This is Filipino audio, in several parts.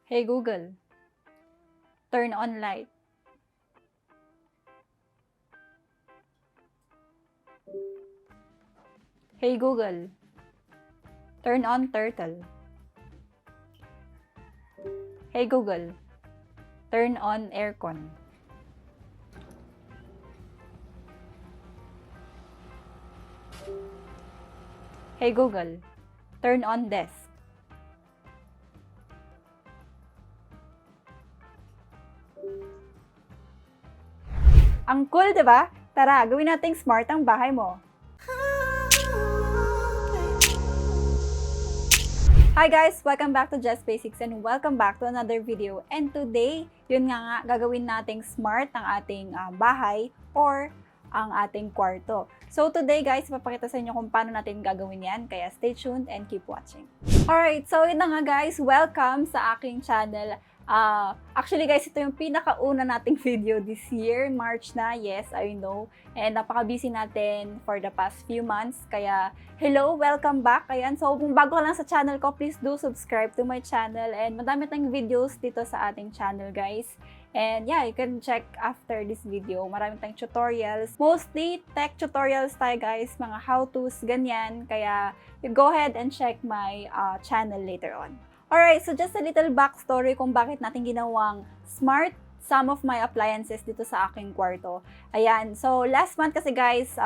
Hey Google, turn on light. Hey Google, turn on turtle. Hey Google, turn on aircon. Hey Google, turn on desk. Ang cool, 'di ba? Tara, gawin nating smart ang bahay mo. Hi guys! Welcome back to Just Basics and welcome back to another video. And today, yun nga gagawin nating smart ang ating bahay or ang ating kwarto. So today guys, ipapakita sa inyo kung paano natin gagawin yan. Kaya stay tuned and keep watching. Alright, so yun na nga guys, welcome sa aking channel. Actually guys, ito yung pinakauna nating video this year, March na, yes, I know. And napaka-busy natin for the past few months. Kaya, hello, welcome back. Ayan, so kung bago ka lang sa channel ko, please do subscribe to my channel. And madami tayong videos dito sa ating channel guys. And yeah, you can check after this video. Marami tayong tutorials. Mostly tech tutorials tayo guys, mga how-tos, ganyan. Kaya, you go ahead and check my channel later on. Alright, so just a little backstory kung bakit natin ginawang smart some of my appliances dito sa aking kwarto. Ayan, so last month kasi guys,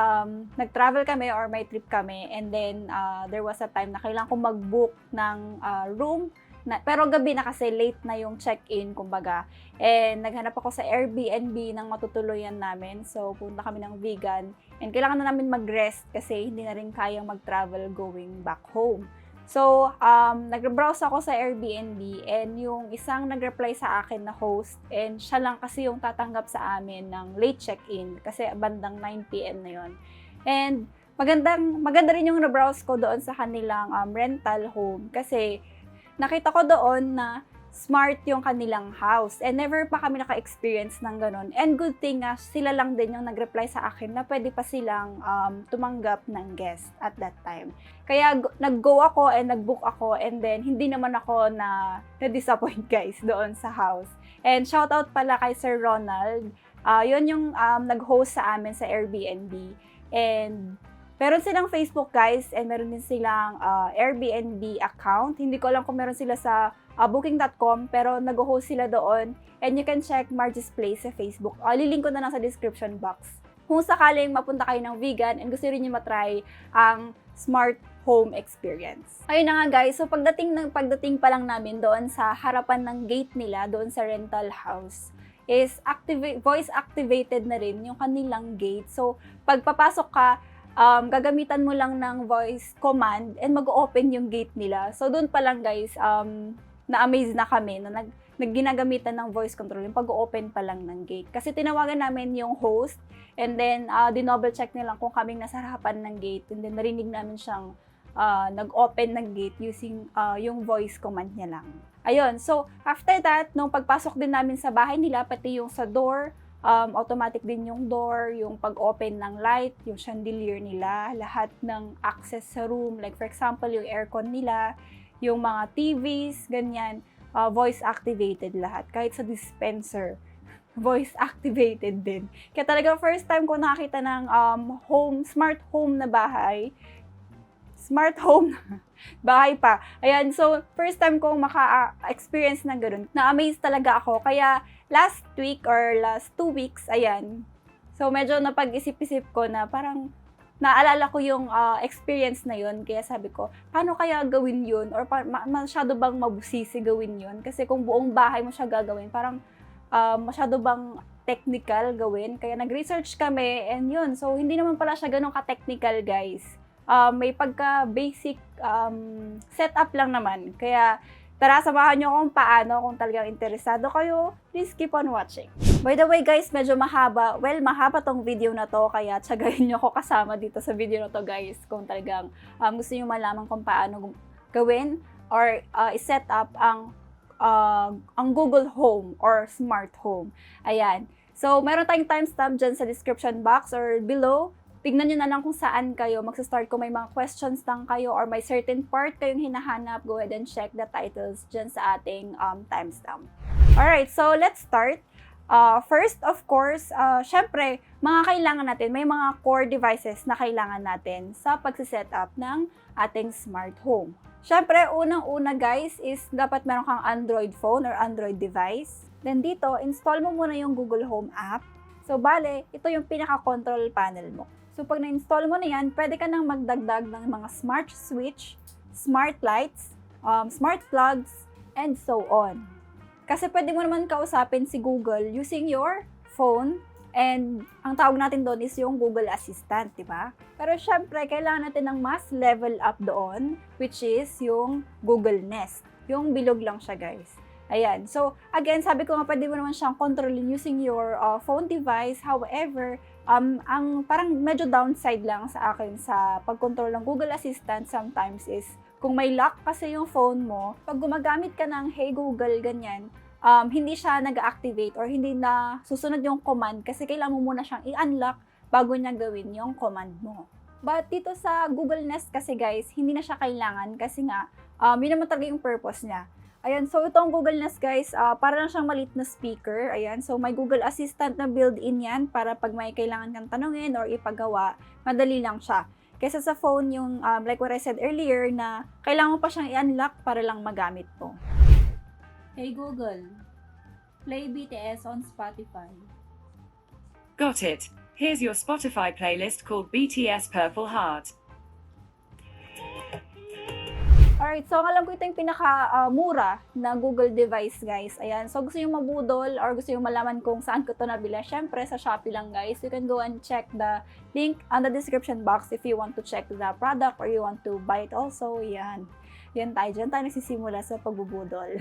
nag-travel kami or may trip kami and then there was a time na kailangan ko mag-book ng room. Pero gabi na kasi late na yung check-in, kumbaga. And naghanap ako sa Airbnb ng matutuluyan namin. So punta kami ng vegan and kailangan na namin mag-rest kasi hindi na rin kayang mag-travel going back home. So, nag-browse ako sa Airbnb and yung isang nag-reply sa akin na host and siya lang kasi yung tatanggap sa amin ng late check-in kasi bandang 9 PM na yon. And maganda rin yung na-browse ko doon sa kanilang rental home kasi nakita ko doon na smart yung kanilang house and never pa kami naka-experience ng ganun. And good thing na sila lang din yung nag-reply sa akin na pwede pa silang tumanggap ng guest at that time. Kaya nag-go ako and nag-book ako and then hindi naman ako na-disappoint guys doon sa house. And shoutout pala kay Sir Ronald. Yun yung nag-host sa amin sa Airbnb. And meron silang Facebook guys and meron din silang Airbnb account. Hindi ko alam kung meron sila sa booking.com pero nag-host sila doon and you can check Margie's Place sa Facebook. Lilink ko na lang sa description box. Kung sakaling mapunta kayo ng vegan and gusto rin nyo matry ang smart home experience. Ayun na nga guys, so pagdating pa lang namin doon sa harapan ng gate nila, doon sa rental house, is voice activated na rin yung kanilang gate. So pagpapasok ka, gagamitan mo lang ng voice command and mag-open yung gate nila. So doon pa lang guys, na-amaze na kami na ginagamitan ng voice control yung pag-open pa lang ng gate. Kasi tinawagan namin yung host and then dinouble check nilang kung kaming nasa harapan ng gate and then narinig namin siyang nag-open ng gate using yung voice command niya lang. Ayun, so after that, nung pagpasok din namin sa bahay nila, pati yung sa door, automatic din yung door, yung pag-open ng light, yung chandelier nila, lahat ng access sa room, like for example, yung aircon nila, yung mga TVs, ganyan, voice activated lahat. Kahit sa dispenser, voice activated din. Kaya talaga first time ko nakakita ng smart home na bahay. Smart home bahay pa. Ayan, so first time ko maka-experience ng ganun. Na-amaze talaga ako. Kaya last week or last 2 weeks, ayan. So medyo napag-isip-isip ko na parang naalala ko yung experience na yun. Kaya sabi ko, paano kaya gawin yun? Or masyado bang mabusisi gawin yun? Kasi kung buong bahay mo siya gagawin, parang masyado bang technical gawin? Kaya nag-research kami and yun. So hindi naman pala siya ganun ka-technical guys. May pagka-basic setup lang naman. Kaya tara, samahan nyo kung paano, kung talagang interesado kayo, please keep on watching. By the way guys, medyo mahaba. Well, mahaba tong video na to, kaya tsagayin nyo ako kasama dito sa video na to guys. Kung talagang gusto nyo malaman kung paano gawin or i-set up ang Google Home or Smart Home. Ayan. So, meron tayong timestamp dyan sa description box or below. tignan nyo na lang kung saan kayo magsa-start. Kung may mga questions lang kayo or may certain part kayong hinahanap, go ahead and check the titles dyan sa ating timestamp. Alright, so let's start. First, of course, syempre, mga kailangan natin, may mga core devices na kailangan natin sa pagsiset up ng ating smart home. Syempre, unang-una guys is dapat meron kang Android phone or Android device. Then dito, install mo muna yung Google Home app. So, bale, ito yung pinaka-control panel mo. So, pag na-install mo na yan, pwede ka nang magdagdag ng mga smart switch, smart lights, smart plugs, and so on. Kasi pwede mo naman kausapin si Google using your phone. And ang tawag natin doon is yung Google Assistant, di ba? Pero syempre, kailangan natin ng mas level up doon, which is yung Google Nest. Yung bilog lang siya, guys. Ayan. So, again, sabi ko nga, pwede mo naman siyang controlling using your phone device. However, ang parang medyo downside lang sa akin sa pag-control ng Google Assistant sometimes is, kung may lock kasi yung phone mo, pag gumagamit ka ng Hey Google, ganyan, hindi siya nag-activate or hindi na susunod yung command kasi kailangan mo muna siyang i-unlock bago niya gawin yung command mo. But dito sa Google Nest kasi guys, hindi na siya kailangan kasi nga, yun naman talaga yung purpose niya. Ayan, so itong Google Nest guys, para lang siyang maliit na speaker. Ayan, so may Google Assistant na built-in yan para pag may kailangan kang tanungin or ipagawa, madali lang siya. Kaysa sa phone yung, like what I said earlier, na kailangan mo pa siyang i-unlock para lang magamit mo. Hey Google, play BTS on Spotify. Got it. Here's your Spotify playlist called BTS Purple Heart. Alright, so alam ko ito yung pinaka-mura na Google device, guys. Ayan, so gusto yung mabudol or gusto yung malaman kung saan ko ito nabila, syempre sa Shopee lang, guys. You can go and check the link on the description box if you want to check the product or you want to buy it also. Yan. Yan tayo. Diyan tayo nagsisimula sa pagbubudol.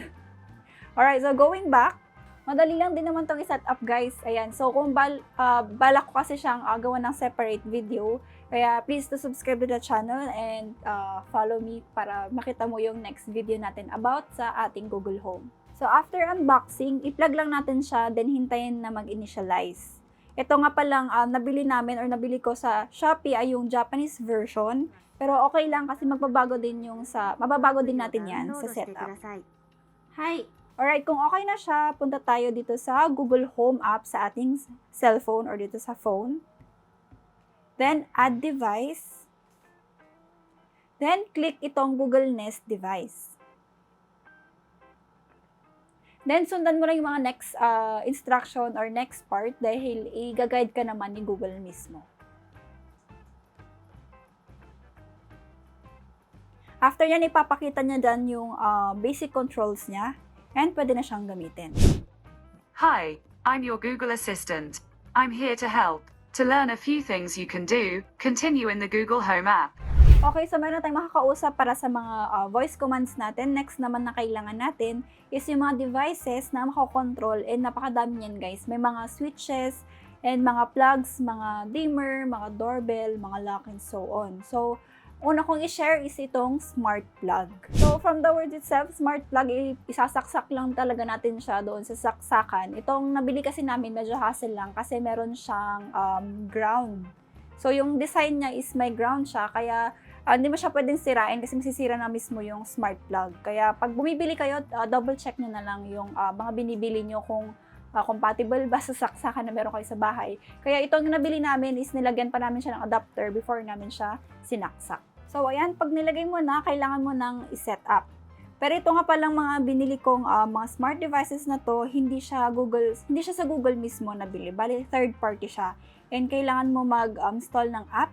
Alright, so going back, madali lang din naman itong i-set up, guys. Ayan, so kung balak ko kasi siyang gawa ng separate video, kaya please to subscribe to the channel and follow me para makita mo yung next video natin about sa ating Google Home. So after unboxing, i-plug lang natin siya, then hintayin na mag-initialize. Ito nga palang nabili namin or nabili ko sa Shopee ay yung Japanese version, pero okay lang kasi mababago din natin yan sa setup. Hi! Alright, kung okay na siya, punta tayo dito sa Google Home app sa ating cellphone or dito sa phone. Then, add device. Then, click itong Google Nest device. Then, sundan mo lang yung mga next instruction or next part dahil i-guide ka naman ni Google mismo. After yan, ipapakita niya dyan yung basic controls niya. And pwede na siyang gamitin. Hi, I'm your Google Assistant. I'm here to help. To learn a few things you can do, continue in the Google Home app. Okay, so meron tayong makakausap para sa mga voice commands natin. Next naman na kailangan natin is yung mga devices na makakontrol. And napakadami niyan, guys. May mga switches and mga plugs, mga dimmer, mga doorbell, mga lock and so on. So, una kong i-share is itong smart plug. So, from the word itself, smart plug, isasaksak lang talaga natin siya doon sa saksakan. Itong nabili kasi namin, medyo hassle lang kasi meron siyang ground. So, yung design niya is may ground siya, kaya hindi mo siya pwedeng sirain kasi masisira na mismo yung smart plug. Kaya pag bumibili kayo, double check nyo na lang yung mga binibili nyo kung compatible ba sa saksakan na meron kayo sa bahay. Kaya itong nabili namin is nilagyan pa namin siya ng adapter before namin siya sinaksak. So, ayan, pag nilagay mo na, kailangan mo nang i-set up. Pero ito nga palang mga binili kong mga smart devices na to, hindi siya sa Google mismo nabili. Bali, third party siya. And kailangan mo mag-install ng app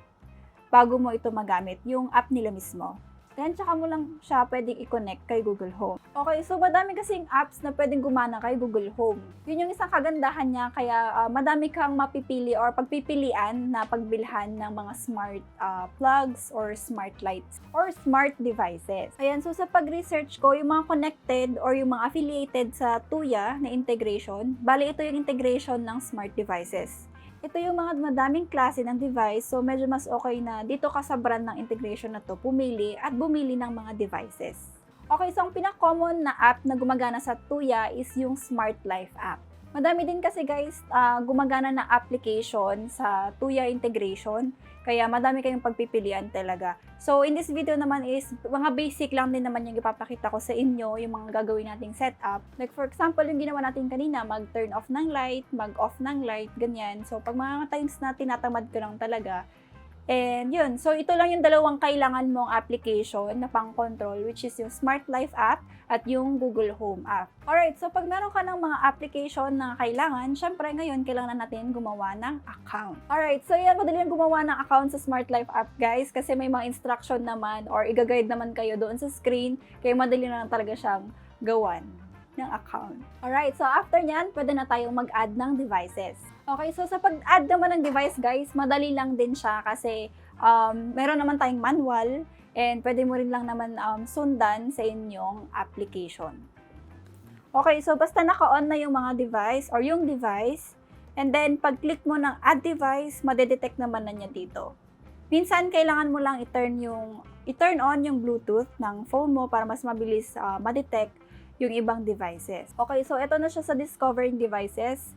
bago mo ito magamit, yung app nila mismo. Then, tsaka mo lang siya pwedeng i-connect kay Google Home. Okay, so madami kasing apps na pwedeng gumana kay Google Home. Yun yung isang kagandahan niya, kaya madami kang mapipili or pagpipilian na pagbilhan ng mga smart plugs or smart lights or smart devices. Ayan, so sa pag-research ko, yung mga connected or yung mga affiliated sa Tuya na integration, bali ito yung integration ng smart devices. Ito yung mga madaming klase ng device, so medyo mas okay na dito ka sa brand ng integration na to pumili at bumili ng mga devices. Okay, so ang pinaka-common na app na gumagana sa Tuya is yung Smart Life app. Madami din kasi guys gumagana na application sa Tuya integration. Kaya madami kayong pagpipilian talaga. So in this video naman is mga basic lang din naman yung ipapakita ko sa inyo, yung mga gagawin nating setup. Like for example, yung ginawa natin kanina, mag-turn off ng light, mag-off ng light, ganyan. So pag mga times na tinatamad ko lang talaga, and yun, so ito lang yung dalawang kailangan mong application na pang-control, which is yung Smart Life app at yung Google Home app. Alright, so pag meron ka ng mga application na kailangan, syempre ngayon kailangan natin gumawa ng account. Alright, so yan, madali lang gumawa ng account sa Smart Life app guys, kasi may mga instruction naman or i-guide naman kayo doon sa screen, kaya madali na lang talaga siyang gawan ng account. Alright, so after nyan, pwede na tayong mag-add ng devices. Okay, so sa pag-add naman ng device guys, madali lang din siya kasi meron naman tayong manual and pwede mo rin lang naman sundan sa inyong application. Okay, so basta naka-on na yung mga device or yung device, and then pag-click mo ng add device, madedetect naman na niya dito. Minsan, kailangan mo lang i-turn on yung Bluetooth ng phone mo para mas mabilis ma-detect yung ibang devices. Okay, so ito na siya sa discovering devices,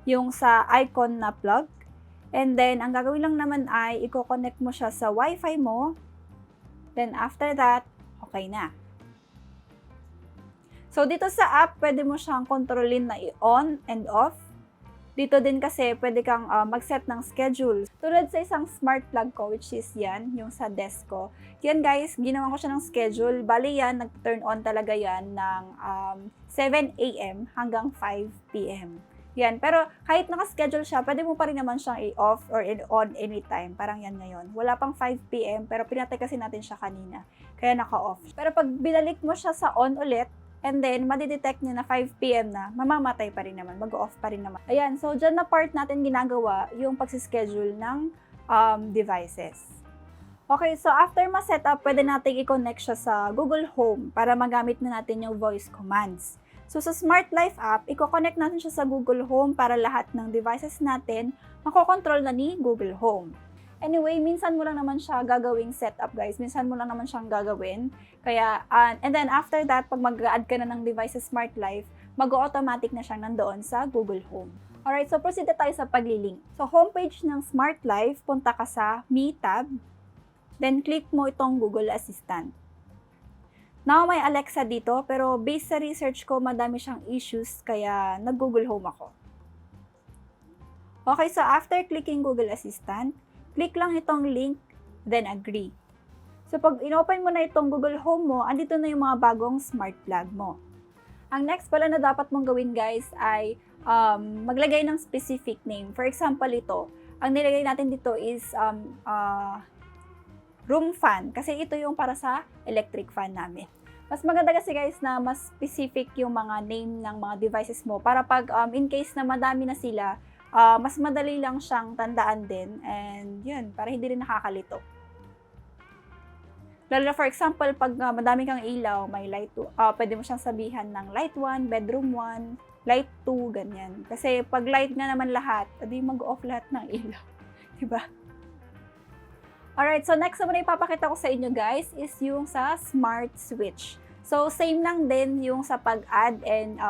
yung sa icon na plug. And then, ang gagawin lang naman ay i-connect mo siya sa Wi-Fi mo. Then, after that, okay na. So, dito sa app, pwede mo siyang kontrolin na i-on and off. Dito din kasi, pwede kang mag-set ng schedule. Tulad sa isang smart plug ko, which is yan, yung sa desk ko. Yan guys, ginawa ko siya ng schedule. Bali yan, nag-turn on talaga yan ng 7 a.m. hanggang 5 p.m. Yan, pero kahit naka-schedule siya, pwede mo pa rin naman siyang i-off or on anytime. Parang yan ngayon. Wala pang 5 p.m. pero pinatay kasi natin siya kanina. Kaya naka-off. Pero pag binalik mo siya sa on ulit, and then madidetect niya na 5 p.m. na, mamamatay pa rin naman, mag-off pa rin naman. Ayan, so dyan na part natin ginagawa yung pagsischedule ng devices. Okay, so after ma-set up, pwede natin i-connect siya sa Google Home para magamit na natin yung voice commands. So, sa Smart Life app, i-connect natin siya sa Google Home para lahat ng devices natin makokontrol na ni Google Home. Anyway, minsan mo lang naman siya gagawing setup, guys. Minsan mo lang naman siyang gagawin. Kaya, and then after that, pag mag-add ka na ng devices Smart Life, mag-automatic na siyang nandoon sa Google Home. Alright, so proceed na tayo sa paglilink. So, homepage ng Smart Life, punta ka sa Me tab. Then, click mo itong Google Assistant. Now, may Alexa dito, pero based sa research ko, madami siyang issues, kaya nag-Google Home ako. Okay, so after clicking Google Assistant, click lang itong link, then agree. So, pag inopen mo na itong Google Home mo, andito na yung mga bagong smart plug mo. Ang next pala na dapat mong gawin, guys, ay maglagay ng specific name. For example, ito. Ang nilagay natin dito is room fan, kasi ito yung para sa electric fan namin. Mas maganda kasi guys na mas specific yung mga name ng mga devices mo para pag in case na madami na sila, mas madali lang siyang tandaan din, and yun, para hindi rin nakakalito. Lalo na for example, pag madami kang ilaw, may light 2, pwede mo siyang sabihan ng light 1, bedroom 1, light 2, ganyan. Kasi pag light na naman lahat, edi mag-off lahat ng ilaw. Diba? Alright, so next naman na ipapakita ko sa inyo guys is yung sa smart switch. So same lang din yung sa pag-add, and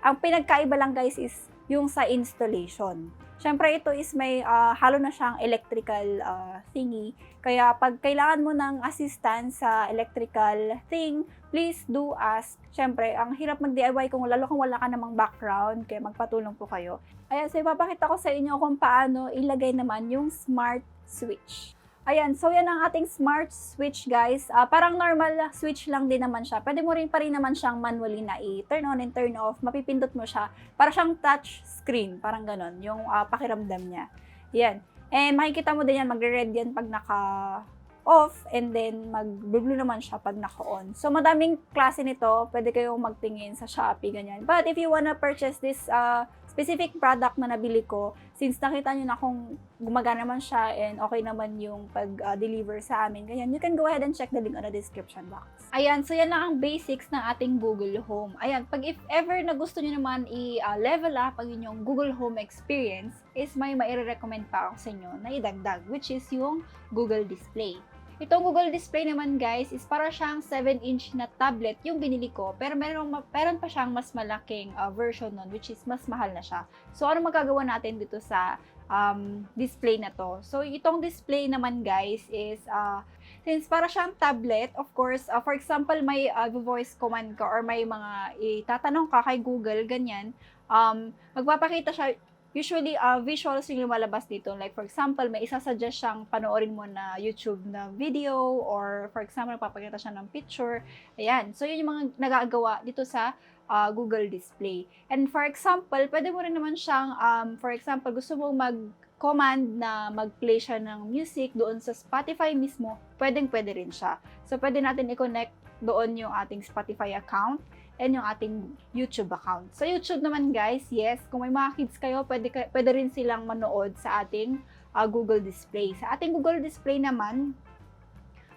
ang pinagkaiba lang guys is yung sa installation. Siyempre ito is may halo na siyang electrical thingy. Kaya pag kailangan mo ng assistance sa electrical thing, please do ask. Siyempre, ang hirap mag-DIY kung lalo kung wala ka namang background, kaya magpatulong po kayo. Ayan, so ipapakita ko sa inyo kung paano ilagay naman yung smart switch. Ayan, so yan ang ating smart switch guys. Parang normal switch lang din naman siya. Pwede mo rin pa rin naman siyang manually na i-turn on and turn off. Mapipindot mo siya. Para siyang touch screen. Parang ganon. Yung pakiramdam niya. Yan. And makikita mo din yan. Magre-red yan pag naka-off. And then mag-blue naman siya pag naka-on. So madaming klase nito. Pwede kayong magtingin sa Shopee, ganyan. But if you wanna purchase this specific product na nabili ko, since nakita nyo na kung gumagana naman siya and okay naman yung pag-deliver sa amin, ganyan, you can go ahead and check the link on the description box. Ayan, so yan lang ang basics ng ating Google Home. Ayan, pag if ever na gusto nyo naman i-level up ang inyong Google Home experience, is may maire-recommend pa ako sa inyo na idagdag, which is yung Google Display. Itong Google Display naman guys is para siyang 7-inch na tablet yung binili ko, pero meron pa siyang mas malaking version nun, which is mas mahal na siya. So ano magagawa natin dito sa display na to? So itong display naman guys is since para siyang tablet, of course, for example, may voice command ka or may mga itatanong ka kay Google, ganyan, magpapakita siya. Usually, visuals yung lumalabas dito. Like, for example, may isasuggest siyang panoorin mo na YouTube na video or, for example, papakita siya ng picture. Ayan. So, yun yung mga nagagawa dito sa Google Display. And for example, pwede mo rin naman siyang, for example, gusto mo mag-command na mag-play siya ng music doon sa Spotify mismo, pwede rin siya. So, pwede natin i-connect doon yung ating Spotify account and yung ating YouTube account. Sa YouTube naman guys, yes, kung may mga kids kayo, pwede rin silang manood sa ating Google Display. Sa ating Google Display naman,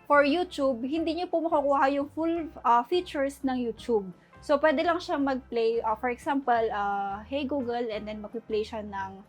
for YouTube, hindi nyo po makukuha yung full features ng YouTube. So, pwede lang siya mag-play, for example, Hey Google, and then mag-play siya ng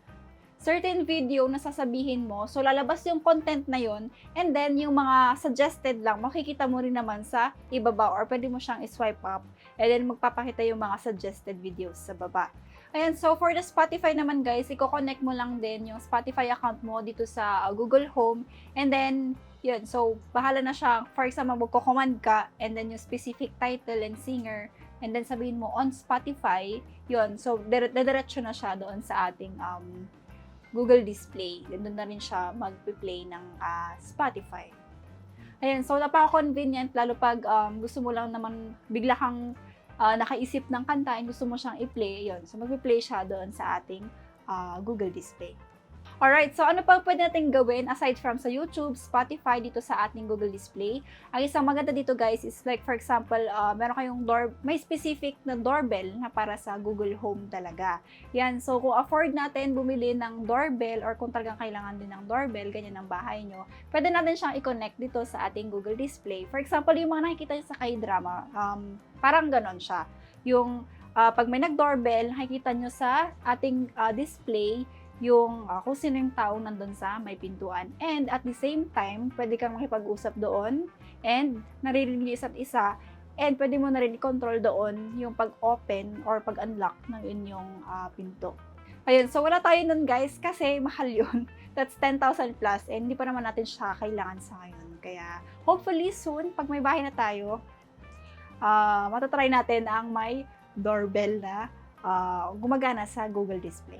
certain video na sasabihin mo. So, lalabas yung content na yon, and then yung mga suggested lang, makikita mo rin naman sa ibaba, or pwede mo siyang i-swipe up, and then magpapakita yung mga suggested videos sa baba. Ayan, so for the Spotify naman guys, i-connect mo lang din yung Spotify account mo dito sa Google Home, and then, yun, so bahala na siya. For example, magko-command ka, and then yung specific title and singer, and then sabihin mo on Spotify, yun, so dediretso na siya doon sa ating Google Display. Doon na rin siya mag-play ng Spotify. Ayan, so napaka-convenient, lalo pag gusto mo lang naman, bigla kang nakaisip ng kanta and gusto mo siyang i-play, yun. So mag-play siya doon sa ating Google Display. Alright, so ano pa pwede natin gawin aside from sa YouTube, Spotify, dito sa ating Google Display? Ang isang maganda dito guys is like for example, meron kayong may specific na doorbell na para sa Google Home talaga. Yan, so kung afford natin bumili ng doorbell or kung talagang kailangan din ng doorbell, ganyan ang bahay nyo, pwede natin siyang i-connect dito sa ating Google Display. For example, yung mga nakikita nyo sa K-drama, parang ganon siya. Yung pag may nag-doorbell, nakikita nyo sa ating display yung kung sino yung tao nandun sa may pintuan. And at the same time, pwede kang makipag-usap doon and naririnig yung isa't isa, and pwede mo na rin i-control doon yung pag-open or pag-unlock ng inyong pinto. Ayun, so wala tayo nun guys kasi mahal yun. That's 10,000 plus and hindi pa naman natin siya kailangan sa ngayon. Kaya hopefully soon, pag may bahay na tayo, matatry natin ang may doorbell na gumagana sa Google Display.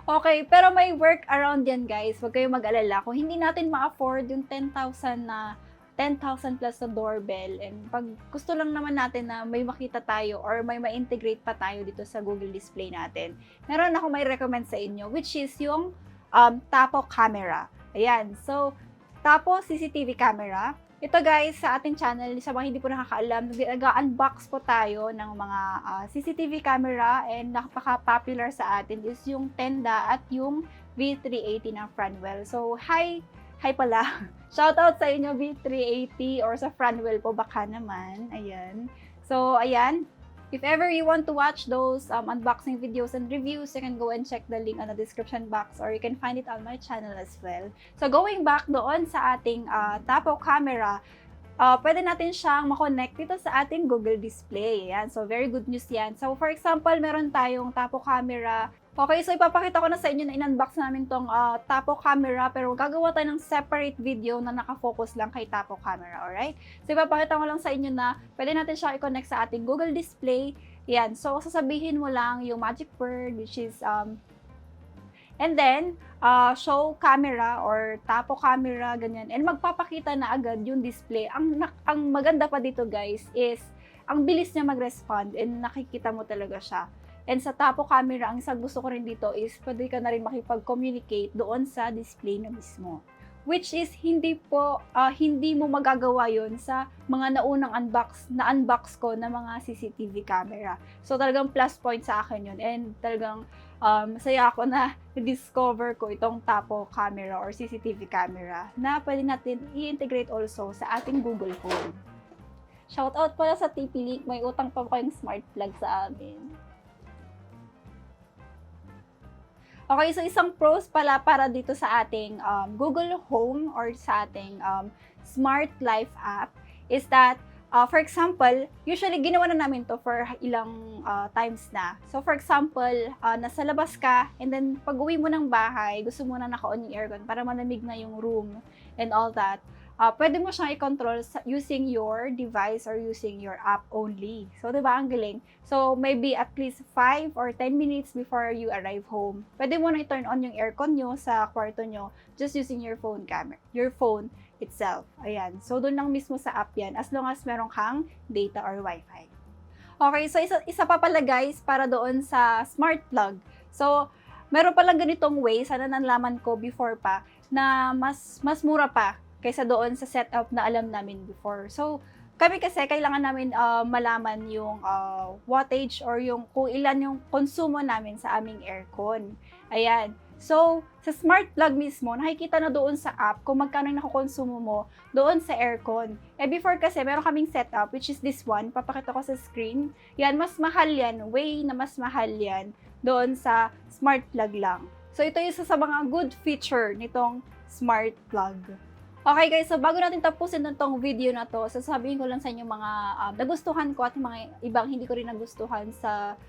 Okay, pero may workaround yan guys. Huwag kayong mag-alala. Kung hindi natin ma-afford yung 10,000 plus na doorbell, and pag gusto lang naman natin na may makita tayo or may ma-integrate pa tayo dito sa Google Display natin, meron ako may recommend sa inyo, which is yung Tapo camera. Ayan, so Tapo CCTV camera. Ito guys, sa ating channel, sa mga hindi po nakakaalam, nag-unbox po tayo ng mga CCTV camera, and napaka-popular sa atin is yung Tenda at yung V380 ng Franwell. So, hi pala. Shoutout sa inyo V380 or sa Franwell po baka naman. Ayan. So, ayan. If ever you want to watch those unboxing videos and reviews, you can go and check the link on the description box, or you can find it on my channel as well. So going back doon sa ating Tapo camera, pwede natin siyang makonect dito sa ating Google Display. Yan. So very good news yan. So for example, meron tayong Tapo camera. Okay, so ipapakita ko na sa inyo na in-unbox namin tong Tapo camera, pero gagawa tayo ng separate video na nakafocus lang kay Tapo camera, alright? So ipapakita ko lang sa inyo na pwede natin siya i-connect sa ating Google Display. Yan, so sasabihin mo lang yung magic word, which is, and then, show camera or Tapo camera, ganyan. And magpapakita na agad yung display. Ang maganda pa dito guys is, ang bilis niya mag-respond and nakikita mo talaga siya. And sa Tapo camera, ang isang gusto ko rin dito is pwede ka na rin makipag-communicate doon sa display na mismo. Which is hindi mo magagawa yon sa mga naunang unbox ko na mga CCTV camera. So talagang plus point sa akin yun. And talagang masaya ako na discover ko itong Tapo camera or CCTV camera na pwede natin i-integrate also sa ating Google Home. Shoutout pala sa TP-Link, may utang pa kayong smart plug sa amin. Okay, so isang pros pala para dito sa ating Google Home or sa ating Smart Life app is that, for example, usually ginawa na namin to for ilang times na. So, for example, nasa labas ka, and then pag uwi mo ng bahay, gusto mo na naka-on yung aircon para malamig na yung room and all that. Pwede mo siyang i-control using your device or using your app only. So, diba, ang galing? So, maybe at least 5 or 10 minutes before you arrive home, pwede mo na i-turn on yung aircon nyo sa kwarto nyo just using your phone camera, your phone itself. Ayan. So, doon lang mismo sa app yan as long as meron kang data or wifi. Okay, so isa pa pala guys para doon sa smart plug. So, meron palang ganitong way, sana nalaman ko before pa, na mas mura pa kaysa doon sa setup na alam namin before. So, kami kasi kailangan namin malaman yung wattage or yung kung ilan yung konsumo namin sa aming aircon. Ayan. So, sa smart plug mismo, nakikita na doon sa app kung magkano yung nakukonsumo mo doon sa aircon. Before kasi, meron kaming setup, which is this one. Papakita ko sa screen. Yan, mas mahal yan. Way na mas mahal yan doon sa smart plug lang. So, ito yung isa sa mga good feature nitong smart plug. Okay guys, so bago natin tapusin itong video na to, sasabihin ko lang sa inyo mga nagustuhan ko at mga ibang hindi ko rin nagustuhan sa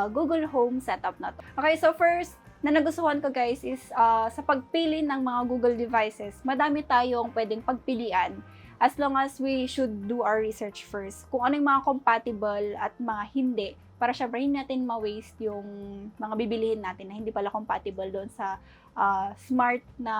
Google Home setup na to. Okay, so first na nagustuhan ko guys is sa pagpili ng mga Google devices, madami tayong pwedeng pagpilian as long as we should do our research first. Kung ano yung mga compatible at mga hindi, para syempre hindi natin ma-waste yung mga bibilihin natin na hindi pala compatible doon sa smart na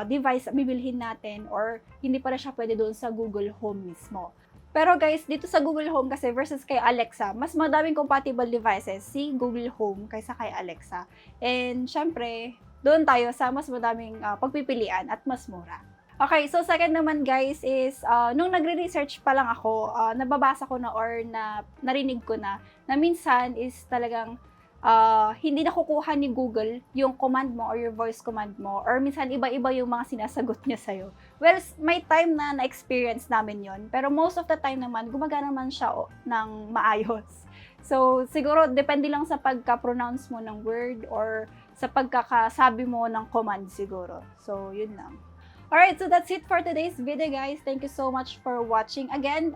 device bibilhin natin or hindi pala siya pwede doon sa Google Home mismo. Pero guys, dito sa Google Home kasi versus kay Alexa, mas madaming compatible devices si Google Home kaysa kay Alexa. And syempre, doon tayo sa mas madaming pagpipilian at mas mura. Okay, so second naman guys is, nung nagre-research pa lang ako, nababasa ko na or narinig ko na minsan is talagang hindi nakukuha ni Google yung command mo or your voice command mo or minsan iba-iba yung mga sinasagot niya sa'yo. Well, may time na na-experience namin yon, pero most of the time naman, gumagana naman siya ng maayos. So, siguro, depende lang sa pagka-pronounce mo ng word or sa pagkakasabi mo ng command siguro. So, yun lang. Alright, so that's it for today's video guys. Thank you so much for watching. Again,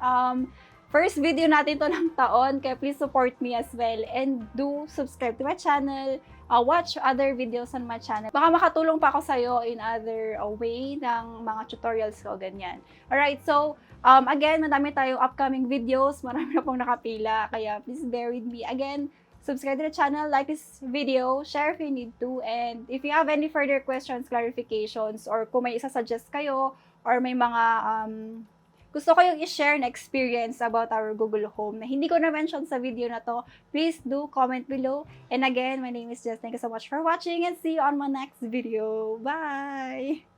first video natin to ng taon, kaya please support me as well and do subscribe to my channel, watch other videos on my channel. Baka makatulong pa ako sa'yo in other way ng mga tutorials ko, ganyan. Alright, so again, madami tayong upcoming videos, marami na pong nakapila, kaya please bear with me. Again, subscribe to the channel, like this video, share if you need to, and if you have any further questions, clarifications, or kung may isa-suggest kayo, or may mga gusto ko yung i-share na experience about our Google Home na hindi ko na-mention sa video na to, please do comment below. And again, my name is Jess. Thank you so much for watching and see you on my next video. Bye!